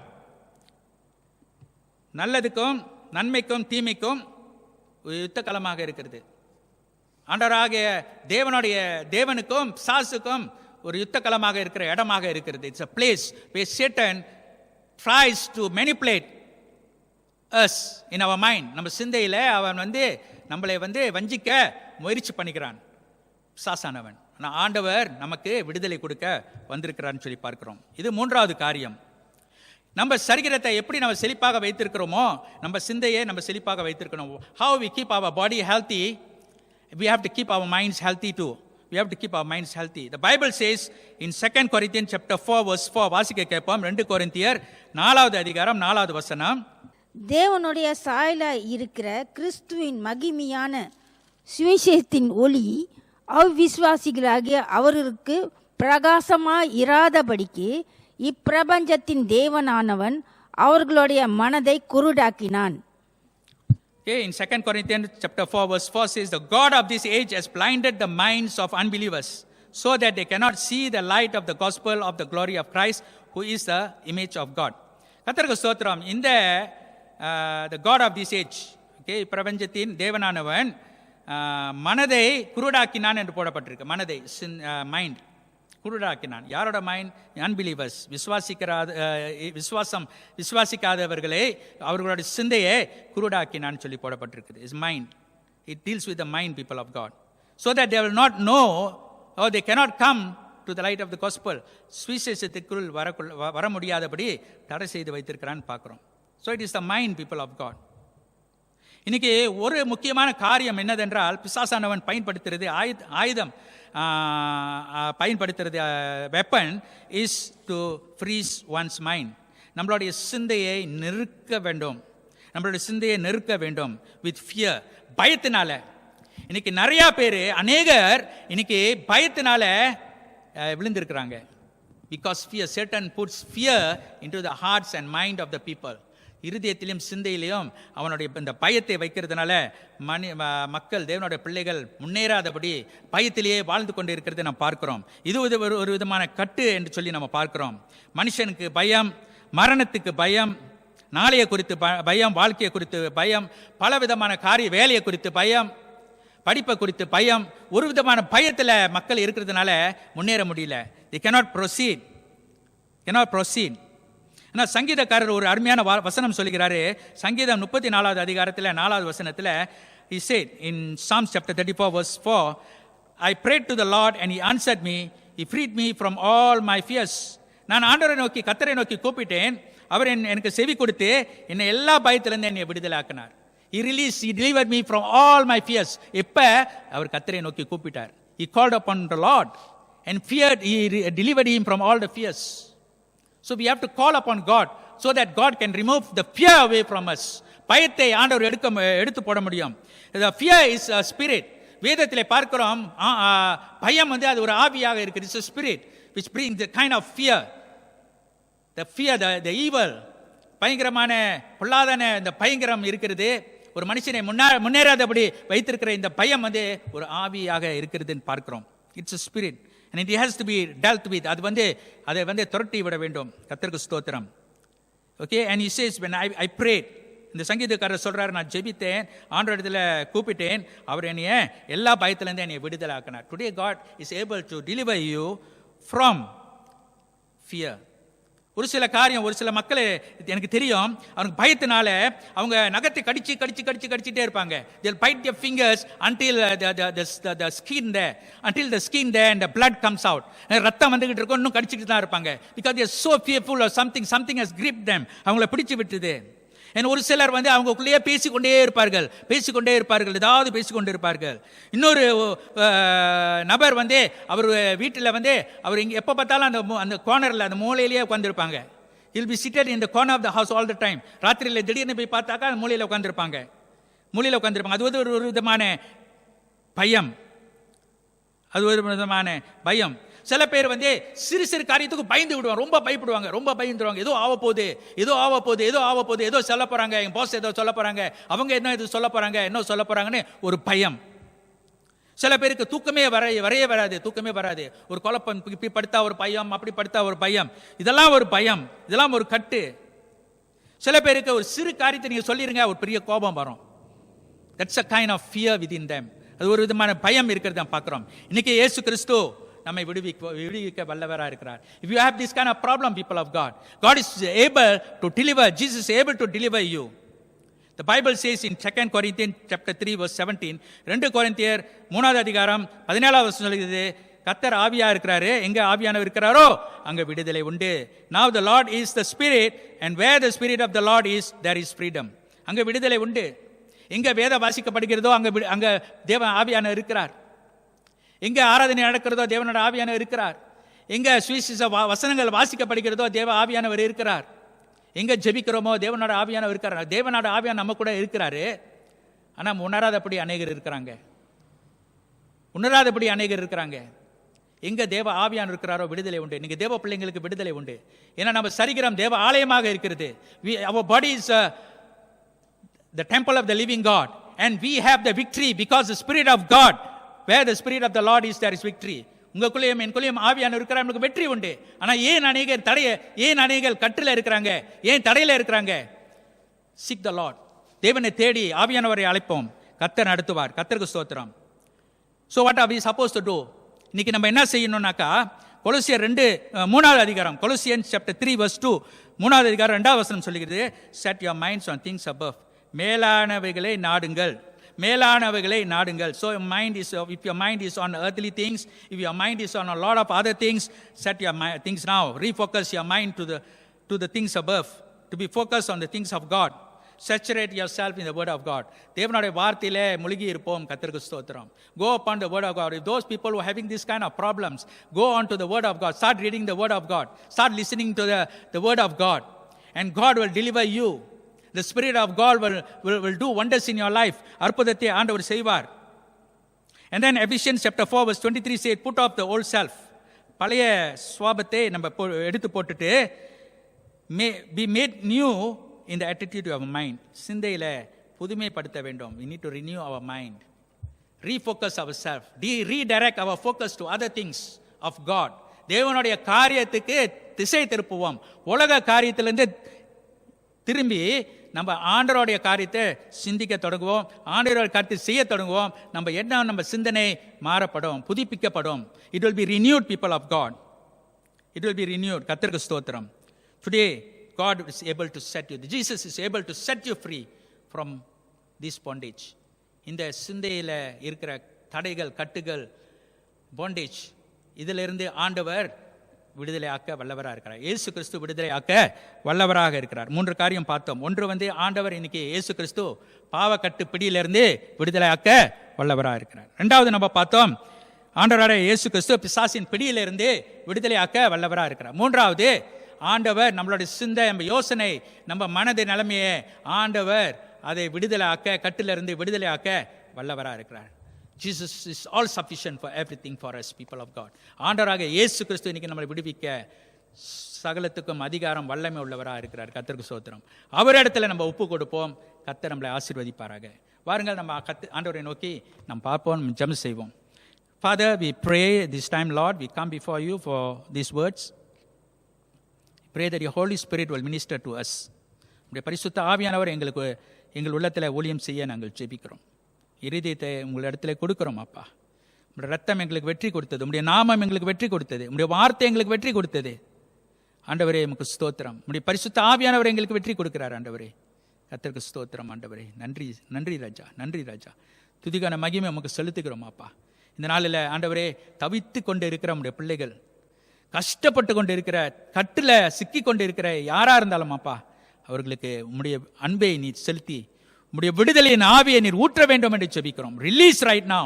நல்லதுக்கும் நன்மைக்கும் தீமைக்கும் ஒரு யுத்த களமாக இருக்கிறது. ஆண்டவராகிய தேவனுக்கும் சாசுக்கும் ஒரு யுத்த களமாக இருக்கிற இடமாக இருக்கிறது. It's a place where Satan tries to manipulate us in our mind. நம்ம சிந்தையில் அவன் வந்து நம்மளை வந்து வஞ்சிக்க முயற்சி பண்ணிக்கிறான் சாசானவன். ஆனால் ஆண்டவர் நமக்கு விடுதலை கொடுக்க வந்திருக்கிறான்னு சொல்லி பார்க்கிறோம். இது மூன்றாவது காரியம். நம்ம சரீரத்தை எப்படி நம்ம செழிப்பாக வைத்திருக்கிறோமோ, நம்ம சிந்தையை நம்ம செழிப்பாக வைத்திருக்கணும். How we keep our body healthy, we have to keep our minds healthy too. We have to keep our minds healthy. The Bible says in 2 Corinthians chapter 4 verse 4, வாசிக்க கேட்போம். 2 கொரிந்தியர் 4வது அதிகாரம் 4வது வசனம். தேவனுடைய சாயலாய் இருக்கிற கிறிஸ்துவின் மகிமையான சுவிசேஷத்தின் ஒளி அவ்விசுவாசிகளாகிய அவர்களுக்கு பிரகாசமாய் இராதபடிக்கு இப்பிரபஞ்சத்தின் தேவனானவன் அவர்களுடைய மனதை குருடாக்கினான். Okay, in 2 Corinthians chapter 4 verse 4 says, the God of this age has blinded the minds of unbelievers so that they cannot see the light of the gospel of the glory of Christ, who is the image of God. கர்த்தருக்கு ஸ்தோத்திரம். இந்த the God of this age, okay, பிரபஞ்சத்தின் தேவனானவன் மனதை குருடாக்கினான் என்று போடப்பட்டிருக்கு. மனதை, mind குருடாக்கினான். யாரோட mind? Unbelievers, விசுவாசிக்காதவர்களே அவர்களுடைய சிந்தையை குருடாக்கினான்னு சொல்லி போடப்பட்டிருக்குது. Is mind. It deals with the mind people of God. So that they will not know or they cannot come to the light of the gospel. சுவிசேஷத்துக்குள் வர முடியாதபடி தடை செய்து வைத்திருக்கிறான்னு பார்க்குறோம். So it is the mind people of God. இன்னைக்கு ஒரு முக்கியமான காரியம் என்னதென்றால், பிசாசானவன் பயன்படுத்துறது ஆயுதம், பயன்படுத்துறது weapon is to freeze one's mind. நம்மளுடைய சிந்தையை நெருக்க வேண்டும். நம்மளுடைய சிந்தையை நெருக்க வேண்டும் வித் ஃபியர், பயத்தினால. இன்னைக்கு நிறைய பேர், அநேகர் இன்னைக்கு பயத்தினால விழுந்திருக்கிறாங்க. Because fear, Satan puts fear into the hearts and mind of the people. இருதயத்திலும் சிந்தையிலையும் அவனுடைய இந்த பயத்தை வைக்கிறதுனால மக்கள், தேவனுடைய பிள்ளைகள் முன்னேறாதபடி பயத்திலேயே வாழ்ந்து கொண்டு இருக்கிறது நாம் பார்க்கிறோம். இது ஒரு விதமான கட்டு என்று சொல்லி நம்ம பார்க்கிறோம். மனுஷனுக்கு பயம், மரணத்துக்கு பயம், நாளைய குறித்து பயம், வாழ்க்கையை குறித்து பயம், பல விதமான வேலையை குறித்து பயம், படிப்பை குறித்து பயம், ஒரு விதமான பயத்தில் மக்கள் இருக்கிறதுனால முன்னேற முடியல. they cannot proceed. ஆனால் சங்கீதக்காரர் ஒரு அருமையான வசனம் சொல்லுகிறாரு. சங்கீதம் 34வது அதிகாரத்தில் 4வது வசனத்தில் he said in Psalms chapter 34 verse 4, I prayed to the Lord and he answered me, he freed me from all my fears. நான் ஆண்டவரை நோக்கி, கர்த்தரை நோக்கி கூப்பிட்டேன், அவர் எனக்கு செவி கொடுத்து என்னை எல்லா பயத்திலிருந்து என்னை விடுதலாக்கினார். he delivered me from all my fears. எப்ப அவர் கர்த்தரை நோக்கி கூப்பிட்டார், he called upon the Lord and feared, he delivered him from all the fears. So we have to call upon God so that God can remove the fear away from us. பயத்தை ஆண்டவர் எடுத்து போட முடியும். The fear is a spirit. வேதத்திலே பார்க்கிறோம், பயம் அது ஒரு ஆவியாக இருக்குது. It's a spirit which brings the kind of fear. The fear, the evil. பயங்கரமான பொல்லாதன இந்த பயங்கரம் இருக்கிறது. ஒரு மனுஷனை முன்னேறாதபடி வைத்திருக்கிற இந்த பயம் ஒரு ஆவியாக இருக்கிறதுன்னு பார்க்கிறோம். It's a spirit. And it has to be dealt with. அதை துரட்டி விட வேண்டும். கர்த்தருக்கு ஸ்தோத்திரம். Okay, and he says, when I prayed, இந்த சங்கீதக்காரர் சொல்றாரு, நான் ஜெபித்தேன், ஆண்டவரிடத்துல கூப்பிட்டேன், அவர் என்னைய எல்லா பயத்திலிருந்து என்னை விடுதலாக்கினார். Today God is able to deliver you from fear. ஒரு சில காரியம், ஒரு சில மக்கள் எனக்கு தெரியும், அவங்க பயத்தினால அவங்க நகத்தை கடிச்சிட்டே இருப்பாங்க. they'll bite their fingers until the skin there, and the blood comes out. ரத்தம் வந்துகிட்டு இருக்கும், இன்னும் கடிச்சிட்டு தான் இருப்பாங்க. because they are so fearful of something has gripped them. அவங்கள பிடிச்சு விட்டுது. ஒரு சிலர் அவங்களுக்குள்ளேயே பேசிக்கொண்டே இருப்பார்கள், ஏதாவது பேசிக்கொண்டே இருப்பார்கள். இன்னொரு நபர் அவர் வீட்டில் அவர் இங்கே எப்போ பார்த்தாலும் அந்த கார்னரில், அந்த மூலையிலேயே உட்காந்துருப்பாங்க. he'll be seated in the corner of the house all the time. ராத்திரியில் திடீர்னு போய் பார்த்தாக்கா அந்த மூலையில் உட்காந்துருப்பாங்க. அது ஒரு விதமான பயம். சில பேர் சிறு காரியத்துக்கு பயந்து விடுவாங்க, ரொம்ப பயந்துடுவாங்க. ஏதோ ஆக போகுது, ஏதோ சொல்ல போறாங்க, எங்க பாஸ் ஏதோ சொல்ல போறாங்க, அவங்க என்ன சொல்ல போறாங்கன்னு ஒரு பயம். சில பேருக்கு தூக்கமே வராது. ஒரு குழப்பம், இப்படி படுத்தா ஒரு பயம், அப்படி படுத்தா ஒரு பயம். இதெல்லாம் ஒரு பயம், இதெல்லாம் ஒரு கட்டு. சில பேருக்கு ஒரு சிறு காரியத்தை நீங்க சொல்லிருங்க, ஒரு பெரிய கோபம் வரும். That's a kind of fear within them. அது ஒரு விதமான பயம் இருக்கிறத பார்க்கிறோம். இன்னைக்கு இயேசு கிறிஸ்து நம்மை விடுவிக்க வல்லவராக இருக்கிறார். If you have this kind of problem, people of God, God is able to deliver. Jesus is able to deliver you. The Bible says in 2 Corinthians chapter 3 verse 17, 2 கொரிந்தியர் 3வது அதிகாரம் 17வது வசனம் சொல்லுகிறது, கர்த்தர் ஆவியா இருக்கிறாரு, எங்க ஆவியானவர் இருக்கிறாரோ அங்க விடுதலை உண்டு. Now the Lord is the Spirit, and where the Spirit of the Lord is, there is freedom. அங்க விடுதலை உண்டு. எங்க வேத வாசிக்கப்படுகிறதோ அங்க தேவ ஆவியானவர் இருக்கிறார். எங்க ஆராதனை நடக்கிறதோ தேவனோட ஆவியானவர் இருக்கிறார். எங்க சுவிசேஷ வசனங்கள் வாசிக்கப்படுகிறதோ தேவ ஆவியானவர் இருக்கிறார். எங்க ஜெபிக்கிறோமோ தேவனோட ஆவியானவர் இருக்கிறார். தேவனோட ஆவியான நம்ம கூட இருக்கிறாரு. ஆனா உணராதபடி அநேகர் இருக்கிறாங்க. எங்க தேவ ஆவியானவர் இருக்கிறாரோ விடுதலை உண்டு. நீங்க தேவ பிள்ளைங்களுக்கு விடுதலை உண்டு. ஏன்னா நம்ம சரீரம் தேவ ஆலயமாக இருக்கிறது. Our body is the temple of the living God, and we have the victory because the Spirit of God, where the Spirit of the Lord is, there is victory. உங்களுக்குள்ளேயும் எனக்குள்ளேயும் ஆவியானவர் இருக்கிறார், நமக்கு வெற்றி உண்டு. ஆனா ஏன் அநேகர் கட்டில இருக்கிறாங்க, ஏன் தடையில இருக்கிறாங்க? Seek the Lord. தேவனை தேடி ஆவியானவரை அழைப்போம், கர்த்தர் நடத்துவார். கர்த்தருக்கு ஸ்தோத்திரம். So what are we supposed to do? இன்னைக்கு நம்ம என்ன செய்யணும்னாக்கா, கொலோசியர் 3வது அதிகாரம், Colossians chapter 3 verse 2, 3வது அதிகாரம் 2வது வசனம் சொல்லுகிறது, set your minds on things above. மேலானவைகளை நாடுங்கள். So if your mind is on earthly things, if your mind is on a lot of other things, set your things now. Refocus your mind to the things above, to be focused on the things of God. Saturate yourself in the word of God. தேவனுடைய வார்த்தையிலே முழுகி இருப்போம். கர்த்தருக்கு ஸ்தோத்திரம். Go upon the word of God. If those people who are having this kind of problems, go on to the word of God. Start reading the word of God. Start listening to the word of God. and God will deliver you. The Spirit of God will do wonders in your life. அற்புதத்தை ஆண்டவர் செய்வார். And then Ephesians chapter 4 verse 23 said, put off the old self. பழைய சுவாபத்தை நம்ம எடுத்து போட்டுட்டு be made new in the attitude of our mind. சிந்தையில புதுமைப்படுத்த வேண்டும். We need to renew our mind. Refocus ourselves. Redirect our focus to other things of God. தேவனுடைய காரியத்துக்கு திசை திருப்புவோம். உலக காரியத்திலிருந்து திரும்பி நம்ம ஆண்டவருடைய காரியத்தை சிந்திக்க தொடங்குவோம். ஆண்டவருடைய காரியத்தை செய்ய தொடங்குவோம். நம்ம சிந்தனை மாறப்படும், புதுப்பிக்கப்படும். It will be renewed, people of God. It will be renewed. கர்த்தருக்கு ஸ்தோத்திரம். Today God is able to set you. Jesus is able to set you free from this bondage. இந்த சிந்தையில இருக்கிற தடைகள், கட்டுகள், bondage, இதிலிருந்து ஆண்டவர் விடுதலை ஆக்க வல்லவராக இருக்கிறார். இயேசு கிறிஸ்து விடுதலை ஆக்க வல்லவராக இருக்கிறார். 3 காரியம் பார்த்தோம். ஒன்று ஆண்டவர் இன்னைக்கு இயேசு கிறிஸ்து பாவக்கட்டு பிடியிலிருந்து விடுதலை ஆக்க வல்லவராக இருக்கிறார். 2வது நம்ம பார்த்தோம், ஆண்டவராக இயேசு கிறிஸ்து பிசாசின் பிடியிலிருந்து விடுதலை ஆக்க வல்லவராக இருக்கிறார். 3வது ஆண்டவர் நம்மளுடைய சிந்தை, நம்ம யோசனை, நம்ம மனது நிலைமையை ஆண்டவர் அதை விடுதலை ஆக்க, கட்டிலிருந்து விடுதலை ஆக்க வல்லவராக இருக்கிறார். Jesus is all sufficient for everything for us, people of God. ஆண்டவராக இயேசு கிறிஸ்து இன்னைக்கு நம்மளை விடுவிக்க சகலத்துக்கும் அதிகாரம், வல்லமை உள்ளவராக இருக்கிறார். கர்த்தருக்கு ஸ்தோத்திரம். அவரிடத்துல நம்ம ஒப்பு கொடுப்போம். கர்த்தர் நம்மளை ஆசீர்வதிப்பாராக. வாருங்கள், நம்ம ஆண்டவரை நோக்கி நாம் பார்ப்போம், ஜெபம் செய்வோம். Father, we pray this time, Lord, we come before you for these words. Pray that your Holy Spirit will minister to us. உம்முடைய பரிசுத்த ஆவியானவர் எங்கள் உள்ளத்தில் ஊழியம் செய்ய நாங்கள் ஜெபிக்கிறோம். இருதயத்தை உங்கள் இடத்துல கொடுக்கிறோம் அப்பா. உங்களுடைய ரத்தம் எங்களுக்கு வெற்றி கொடுத்தது, உங்களுடைய நாமம் எங்களுக்கு வெற்றி கொடுத்தது, உங்களுடைய வார்த்தை எங்களுக்கு வெற்றி கொடுத்தது. ஆண்டவரே உமக்கு ஸ்தோத்திரம். உங்களுடைய பரிசுத்த ஆவியானவர் எங்களுக்கு வெற்றி கொடுக்கிறார். ஆண்டவரே கர்த்தருக்கு ஸ்தோத்திரம். ஆண்டவரே நன்றி, நன்றி ராஜா, நன்றி ராஜா. துதிக்கான மகிமை உமக்கு செலுத்துகிறோம் அப்பா. இந்த நாளில் ஆண்டவரே தவித்து கொண்டு இருக்கிற உங்களுடைய பிள்ளைகள், கஷ்டப்பட்டு கொண்டு இருக்கிற, கட்டில் சிக்கி கொண்டு இருக்கிற யாரா இருந்தாலும் அப்பா, அவர்களுக்கு உம்முடைய அன்பை நீ செலுத்தி உம்முடைய விடுதலையின் ஆவியை நீர் ஊற்ற வேண்டும் என்று ஜெபிக்கிறோம். Release right now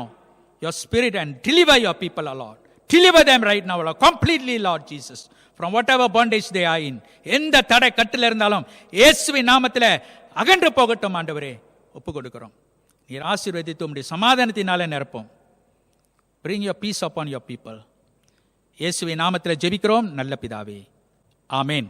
your spirit and deliver your people, Lord. Deliver them right now, Lord, completely, Lord Jesus, from whatever bondage they are in. எந்த தடை கட்டில இருந்தாலும் இயேசுவின் நாமத்தில் அகன்று போகட்டும். ஆண்டவரே ஒப்பு கொடுக்கிறோம். நீர் ஆசீர்வதித்து உம்முடைய சமாதானத்தினாலே நிரப்பும். Bring your peace upon your people. இயேசுவின் நாமத்தில் ஜெபிக்கிறோம் நல்ல பிதாவே. ஆமென்.